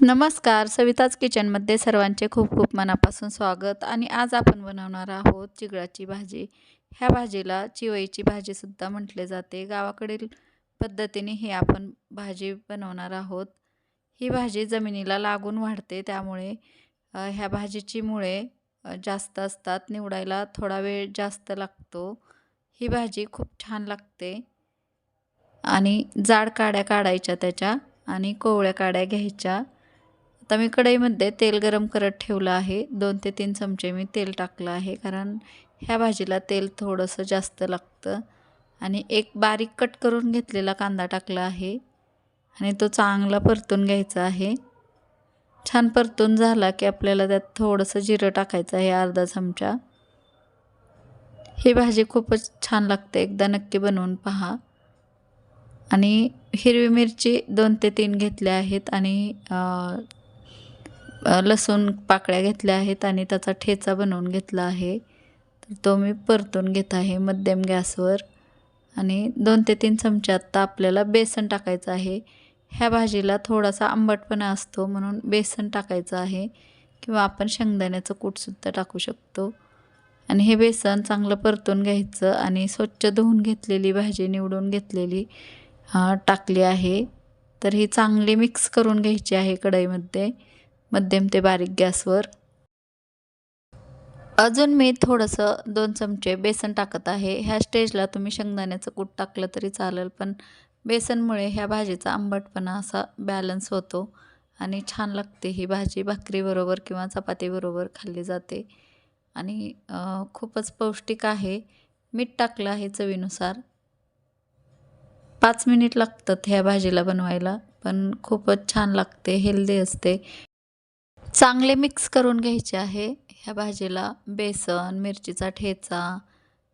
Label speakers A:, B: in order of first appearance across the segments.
A: नमस्कार, सविताज किचनमध्ये सर्वांचे खूप खूप मनापासून स्वागत. आणि आज आपण बनवणार आहोत चिगळाची भाजी. ह्या भाजीला चिवईची भाजीसुद्धा म्हटले जाते. गावाकडील पद्धतीने ही आपण भाजी बनवणार आहोत. ही भाजी जमिनीला लागून वाढते, त्यामुळे ह्या भाजीची मुळे जास्त असतात. निवडायला थोडा वेळ जास्त लागतो. ही भाजी खूप छान लागते. आणि जाड काड्या काढायच्या त्याच्या आणि कोवळ्या काड्या घ्यायच्या. आता मी कढईमध्ये तेल गरम करत ठेवलं आहे. 2 ते 3 चमचे मी तेल टाकलं आहे, कारण ह्या भाजीला तेल थोडंसं जास्त लागतं. आणि एक बारीक कट करून घेतलेला कांदा टाकला आहे आणि तो चांगला परतून घ्यायचा आहे. छान परतून झाला की आपल्याला त्यात थोडंसं जिरं टाकायचं आहे, अर्धा चमचा. ही भाजी खूपच छान लागते, एकदा नक्की बनवून पहा. आणि हिरवी मिरची 2 ते 3 घेतल्या आहेत आणि लसूण पाकळ्या घेतल्या आहेत आणि त्याचा ठेचा बनवून घेतला आहे. तर तो मी परतून घेत आहे मध्यम गॅसवर. आणि 2 ते 3 चमचे आत्ता आपल्याला बेसन टाकायचं आहे. ह्या भाजीला थोडासा आंबटपणा असतो, म्हणून बेसन टाकायचं आहे, किंवा आपण शेंगदाण्याचं कूटसुद्धा टाकू शकतो. आणि हे बेसन चांगलं परतून घ्यायचं आणि स्वच्छ धुवून घेतलेली भाजी निवडून घेतलेली टाकली आहे. तर ही चांगली मिक्स करून घ्यायची आहे कढईमध्ये, मध्यम ते बारीक गॅसवर. अजून मी थोडंसं 2 चमचे बेसन टाकत आहे. ह्या स्टेजला तुम्ही शेंगदाण्याचं कूट टाकलं तरी चालेल, पण बेसनमुळे ह्या भाजीचा आंबटपणा असा बॅलन्स होतो आणि छान लागते. ही भाजी भाकरीबरोबर किंवा चपातीबरोबर खाल्ली जाते आणि खूपच पौष्टिक आहे. मीठ टाकलं आहे चवीनुसार. 5 मिनिट लागतात ह्या भाजीला बनवायला, पण खूपच छान लागते, हेल्दी असते. चांगले मिक्स करून घ्यायचे आहे ह्या भाजीला. बेसन, मिरचीचा ठेचा,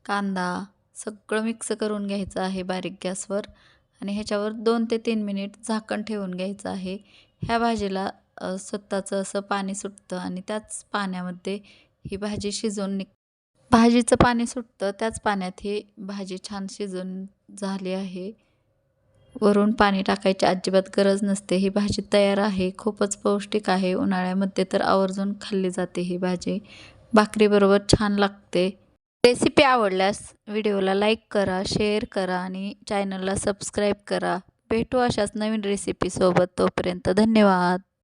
A: कांदा सगळं मिक्स करून घ्यायचं आहे बारीक गॅसवर. आणि ह्याच्यावर 2 ते 3 मिनिट झाकण ठेवून घ्यायचं आहे. ह्या भाजीला स्वतःचं असं पाणी सुटतं आणि त्याच पाण्यामध्ये ही भाजी शिजवून भाजीचं पाणी सुटतं, त्याच पाण्यात ही भाजी छान शिजून झाली आहे. वरून पाणी टाकायची अजिबात गरज नसते. ही भाजी तयार आहे. खूपच पौष्टिक आहे. उन्हाळ्यामध्ये तर आवर्जून खाल्ली जाते ही भाजी. भाकरीबरोबर छान लागते. रेसिपी आवडल्यास व्हिडिओला लाईक करा, शेअर करा आणि चॅनलला सबस्क्राईब करा. भेटू अशाच नवीन रेसिपीसोबत. तोपर्यंत धन्यवाद.